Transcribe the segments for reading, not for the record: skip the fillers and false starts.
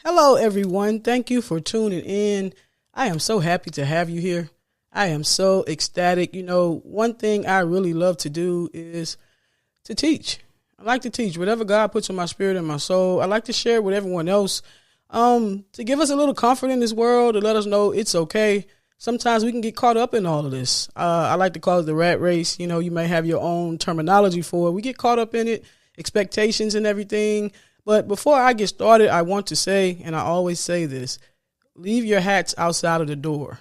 Hello, everyone. Thank you for tuning in. I am so happy to have you here. I am so ecstatic. One thing I really love to do is to teach. I like to teach whatever God puts in my spirit and my soul. I like to share it with everyone else to give us a little comfort in this world, to let us know it's okay. Sometimes we can get caught up in all of this. I like to call it the rat race. You may have your own terminology for it. We get caught up in it, expectations and everything. But before I get started, I want to say, and I always say this, leave your hats outside of the door.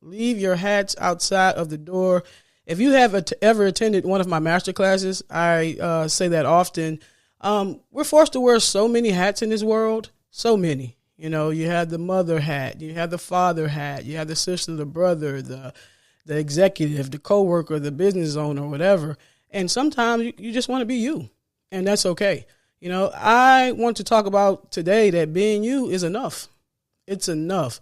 Leave your hats outside of the door. If you have ever attended one of my master classes, I say that often. We're forced to wear so many hats in this world, so many. You have the mother hat, you have the father hat, you have the sister, the brother, the executive, the coworker, the business owner, whatever. And sometimes you just want to be you, and that's okay. I want to talk about today that being you is enough. It's enough.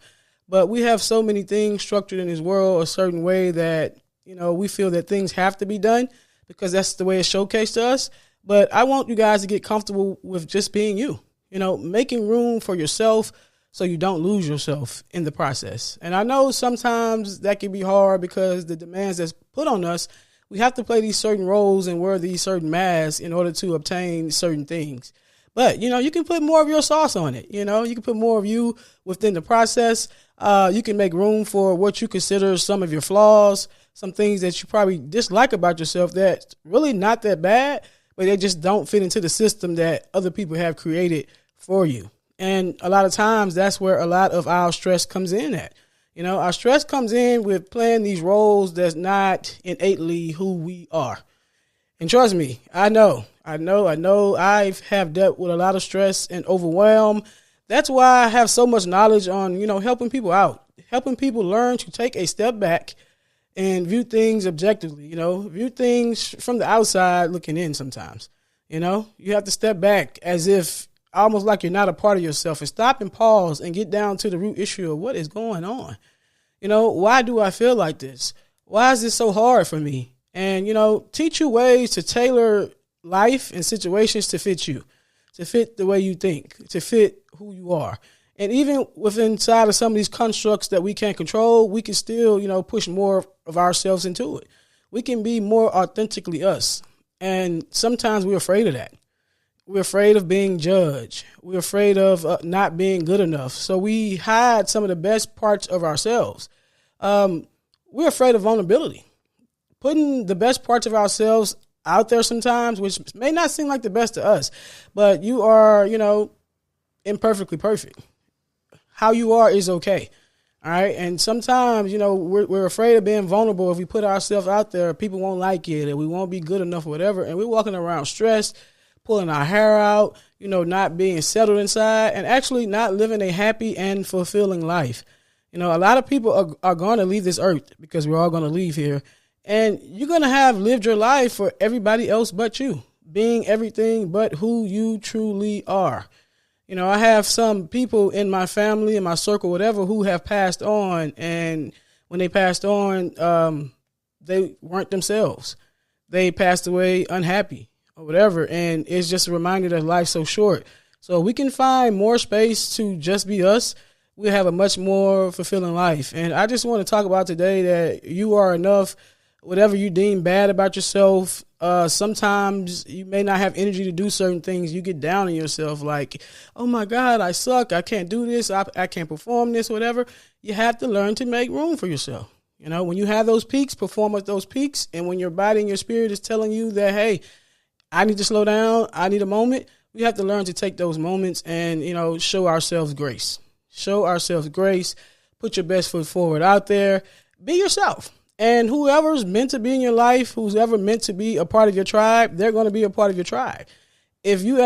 But we have so many things structured in this world a certain way that, we feel that things have to be done because that's the way it's showcased to us. But I want you guys to get comfortable with just being you, making room for yourself so you don't lose yourself in the process. And I know sometimes that can be hard because the demands that's put on us, we have to play these certain roles and wear these certain masks in order to obtain certain things. But, you can put more of your sauce on it. You can put more of you within the process. You can make room for what you consider some of your flaws, some things that you probably dislike about yourself that's really not that bad, but they just don't fit into the system that other people have created for you. And a lot of times that's where a lot of our stress comes in at. Our stress comes in with playing these roles that's not innately who we are. And trust me, I know I have dealt with a lot of stress and overwhelm. That's why I have so much knowledge on, helping people out, helping people learn to take a step back and view things objectively, view things from the outside looking in sometimes. You have to step back as if almost like you're not a part of yourself and stop and pause and get down to the root issue of what is going on. Why do I feel like this? Why is this so hard for me? And, teach you ways to tailor life and situations to fit you, to fit the way you think, to fit who you are. And even within inside of some of these constructs that we can't control, we can still, push more of ourselves into it. We can be more authentically us. And sometimes we're afraid of that. We're afraid of being judged. We're afraid of not being good enough. So we hide some of the best parts of ourselves. We're afraid of vulnerability. Putting the best parts of ourselves out there sometimes, which may not seem like the best to us, but you are, imperfectly perfect. How you are is okay. All right. And sometimes, we're afraid of being vulnerable. If we put ourselves out there, people won't like it and we won't be good enough or whatever. And we're walking around stressed, pulling our hair out, not being settled inside and actually not living a happy and fulfilling life. A lot of people are going to leave this earth because we're all going to leave here. And you're going to have lived your life for everybody else but you, being everything but who you truly are. I have some people in my family, in my circle, whatever, who have passed on. And when they passed on, they weren't themselves. They passed away unhappy or whatever. And it's just a reminder that life's so short. So we can find more space to just be us. We'll have a much more fulfilling life. And I just want to talk about today that you are enough. Whatever you deem bad about yourself, sometimes you may not have energy to do certain things. You get down on yourself like, oh my God, I suck. I can't do this. I can't perform this, whatever. You have to learn to make room for yourself. When you have those peaks, perform at those peaks. And when your body and your spirit is telling you that, hey, I need to slow down, I need a moment, we have to learn to take those moments and, show ourselves grace. Show ourselves grace. Put your best foot forward out there. Be yourself. And whoever's meant to be in your life, who's ever meant to be a part of your tribe, they're going to be a part of your tribe. If you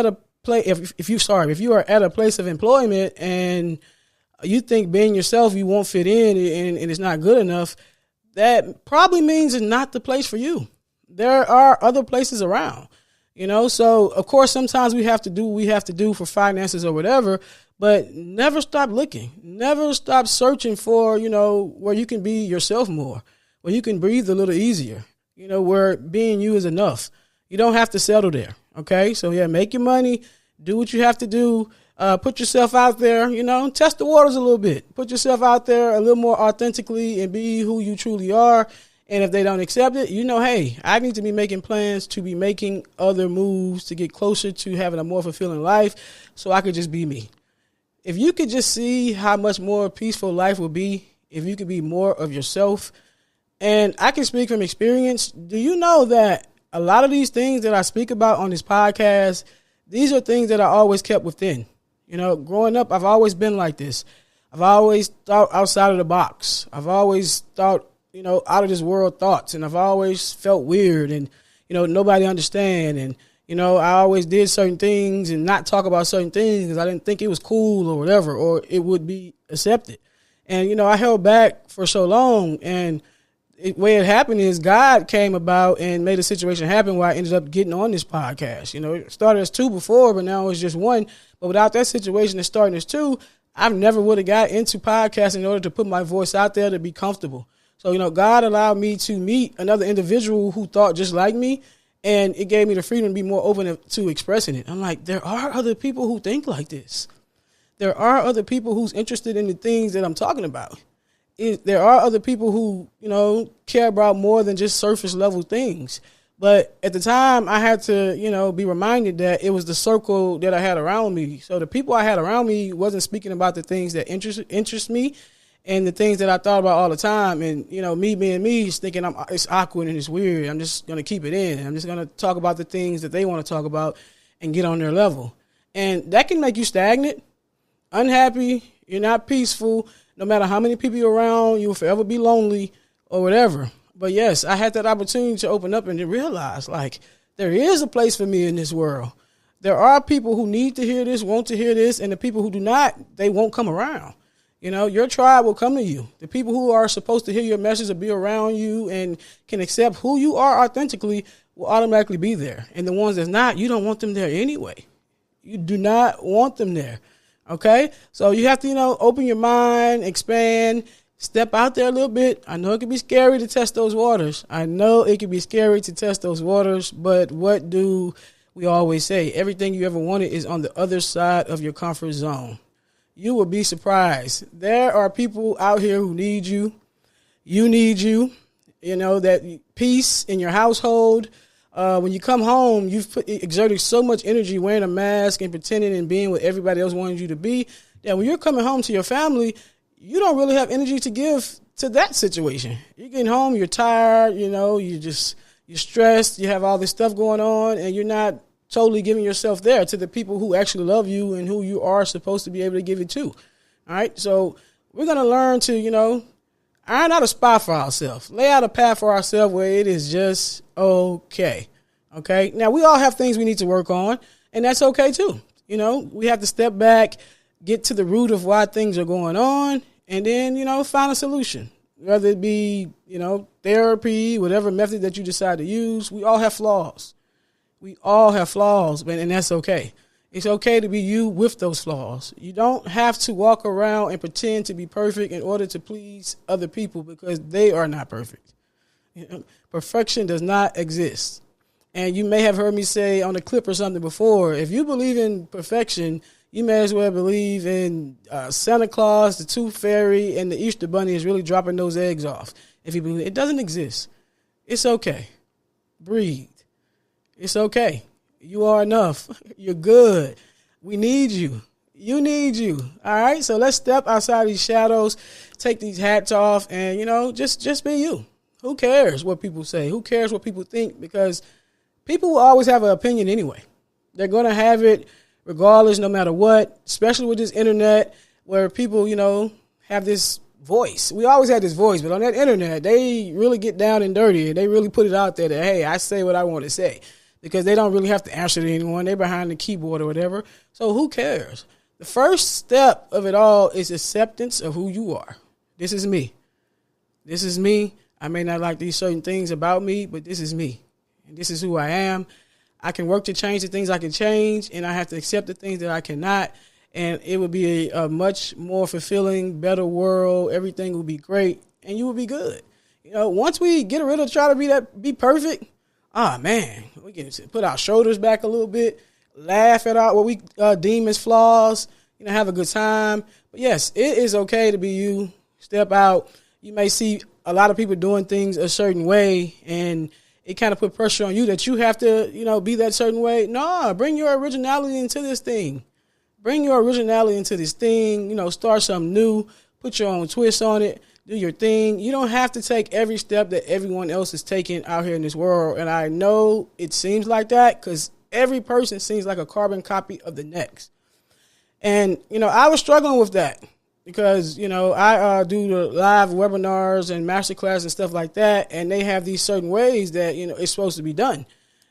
if you are at a place of employment and you think being yourself, you won't fit in and it's not good enough, that probably means it's not the place for you. There are other places around, so of course, sometimes we have to do what we have to do for finances or whatever, but never stop looking, never stop searching for, where you can be yourself more. Where you can breathe a little easier, where being you is enough. You don't have to settle there, okay? So, yeah, make your money, do what you have to do, Put yourself out there, test the waters a little bit. Put yourself out there a little more authentically and be who you truly are. And if they don't accept it, hey, I need to be making plans to be making other moves to get closer to having a more fulfilling life so I could just be me. If you could just see how much more peaceful life would be if you could be more of yourself. And I can speak from experience. Do you know that a lot of these things that I speak about on this podcast, these are things that I always kept within. Growing up, I've always been like this. I've always thought outside of the box. I've always thought, out of this world thoughts. And I've always felt weird and, nobody understand. And, I always did certain things and not talk about certain things because I didn't think it was cool or whatever, or it would be accepted. And, I held back for so long. And the way it happened is God came about and made a situation happen where I ended up getting on this podcast. It started as 2 before, but now it's just 1. But without that situation of starting as 2, I never would have got into podcasting in order to put my voice out there to be comfortable. So, God allowed me to meet another individual who thought just like me, and it gave me the freedom to be more open to expressing it. I'm like, there are other people who think like this. There are other people who's interested in the things that I'm talking about. There are other people who, care about more than just surface level things. But at the time, I had to, be reminded that it was the circle that I had around me. So the people I had around me wasn't speaking about the things that interest me and the things that I thought about all the time. And, me being me is thinking it's awkward and it's weird. I'm just going to keep it in. I'm just going to talk about the things that they want to talk about and get on their level. And that can make you stagnant, unhappy. You're not peaceful. No matter how many people you're around, you'll forever be lonely or whatever. But yes, I had that opportunity to open up and to realize, there is a place for me in this world. There are people who need to hear this, want to hear this, and the people who do not, they won't come around. Your tribe will come to you. The people who are supposed to hear your message or be around you and can accept who you are authentically will automatically be there. And the ones that's not, you don't want them there anyway. You do not want them there. Okay? So you have to, open your mind, expand, step out there a little bit. I know it can be scary to test those waters. But what do we always say? Everything you ever wanted is on the other side of your comfort zone. You will be surprised. There are people out here who need you. You need you. That peace in your household. When you come home, you've exerted so much energy wearing a mask and pretending and being what everybody else wanted you to be, that when you're coming home to your family, you don't really have energy to give to that situation. You're getting home, you're tired, you're stressed, you have all this stuff going on, and you're not totally giving yourself there to the people who actually love you and who you are supposed to be able to give it to. All right. So we're going to learn to, iron out a spot for ourselves, lay out a path for ourselves where it is just okay. Okay. Now we all have things we need to work on, and that's okay too. We have to step back, get to the root of why things are going on, and then, find a solution, whether it be, therapy, whatever method that you decide to use. We all have flaws. And that's okay. It's okay to be you with those flaws. You don't have to walk around and pretend to be perfect in order to please other people because they are not perfect. Perfection does not exist. And you may have heard me say on a clip or something before, if you believe in perfection, you may as well believe in Santa Claus, the Tooth Fairy, and the Easter Bunny is really dropping those eggs off. If you believe it doesn't exist, it's okay. Breathe. It's okay. You are enough. You're good. We need you. You need you. All right. So let's step outside these shadows, take these hats off, and just be you. Who cares what people say? Who cares what people think? Because people will always have an opinion anyway. They're going to have it regardless, no matter what, especially with this internet where people, have this voice. We always had this voice, but on that internet, they really get down and dirty. They really put it out there that, hey, I say what I want to say. Because they don't really have to answer to anyone. They're behind the keyboard or whatever. So who cares? The first step of it all is acceptance of who you are. This is me. This is me. I may not like these certain things about me, but this is me. And this is who I am. I can work to change the things I can change, and I have to accept the things that I cannot. And it will be a much more fulfilling, better world. Everything will be great, and you will be good. Once we get rid of try to be perfect, man, we can put our shoulders back a little bit. laugh at what we deem as flaws, have a good time. But yes, it is okay to be you. Step out. You may see a lot of people doing things a certain way, and it kind of put pressure on you that you have to, be that certain way. No, bring your originality into this thing. Bring your originality into this thing. Start something new. Put your own twist on it. Do your thing. You don't have to take every step that everyone else is taking out here in this world. And I know it seems like that because every person seems like a carbon copy of the next. And, I was struggling with that because, I do the live webinars and masterclass and stuff like that. And they have these certain ways that, it's supposed to be done.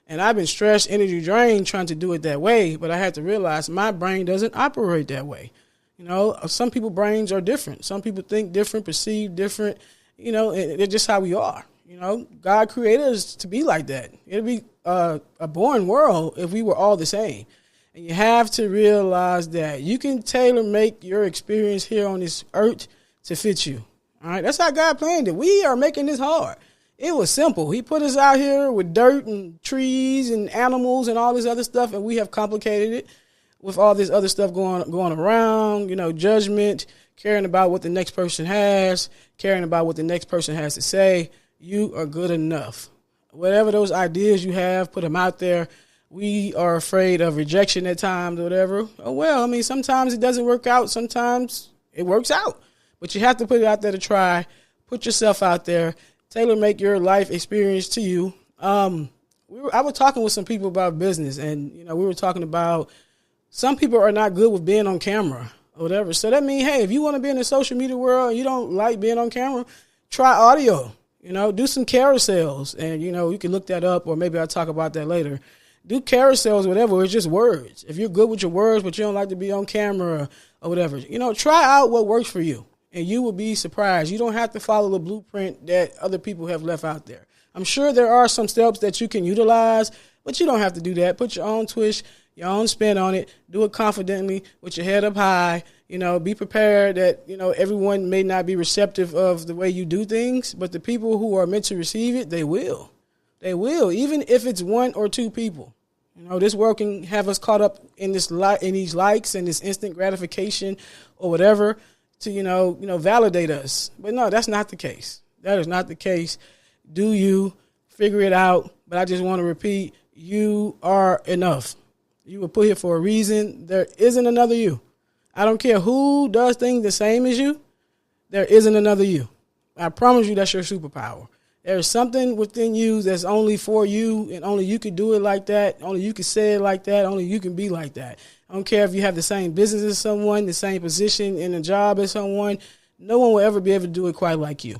And I've been stressed, energy drained trying to do it that way. But I had to realize my brain doesn't operate that way. Some people's brains are different. Some people think different, perceive different, and it's just how we are. God created us to be like that. It'd be a boring world if we were all the same. And you have to realize that you can tailor make your experience here on this earth to fit you. All right. That's how God planned it. We are making this hard. It was simple. He put us out here with dirt and trees and animals and all this other stuff, and we have complicated it with all this other stuff going around, judgment, caring about what the next person has, caring about what the next person has to say. You are good enough. Whatever those ideas you have, put them out there. We are afraid of rejection at times or whatever. Oh, well, sometimes it doesn't work out. Sometimes it works out. But you have to put it out there to try. Put yourself out there. Tailor make your life experience to you. I was talking with some people about business, and, we were talking about some people are not good with being on camera or whatever. So that means, hey, if you want to be in the social media world and you don't like being on camera, try audio. Do some carousels. And, you can look that up, or maybe I'll talk about that later. Do carousels, whatever. It's just words. If you're good with your words, but you don't like to be on camera or whatever, try out what works for you. And you will be surprised. You don't have to follow the blueprint that other people have left out there. I'm sure there are some steps that you can utilize, but you don't have to do that. Put your own twist, your own spin on it. Do it confidently with your head up high. Be prepared that, everyone may not be receptive of the way you do things, but the people who are meant to receive it, they will. They will, even if it's one or two people. This world can have us caught up in these likes and this instant gratification or whatever to, validate us. But no, that's not the case. That is not the case. Do you figure it out? But I just want to repeat, you are enough. You were put here for a reason. There isn't another you. I don't care who does things the same as you. There isn't another you. I promise you that's your superpower. There's something within you that's only for you, and only you can do it like that. Only you can say it like that. Only you can be like that. I don't care if you have the same business as someone, the same position in a job as someone. No one will ever be able to do it quite like you.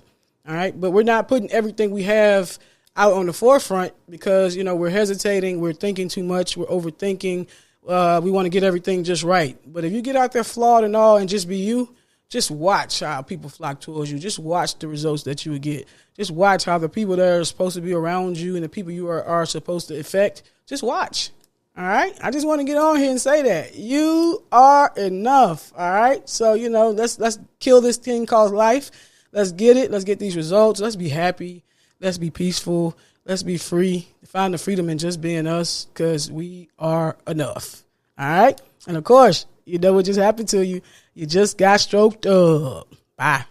All right. But we're not putting everything we have out on the forefront because, we're hesitating. We're thinking too much. We're overthinking. We want to get everything just right. But if you get out there flawed and all and just be you, just watch how people flock towards you. Just watch the results that you would get. Just watch how the people that are supposed to be around you and the people you are supposed to affect, just watch. All right. I just want to get on here and say that you are enough. All right. So, let's kill this thing called life. Let's get it. Let's get these results. Let's be happy. Let's be peaceful. Let's be free. Find the freedom in just being us because we are enough. All right. And of course, what just happened to you. You just got stroked up. Bye.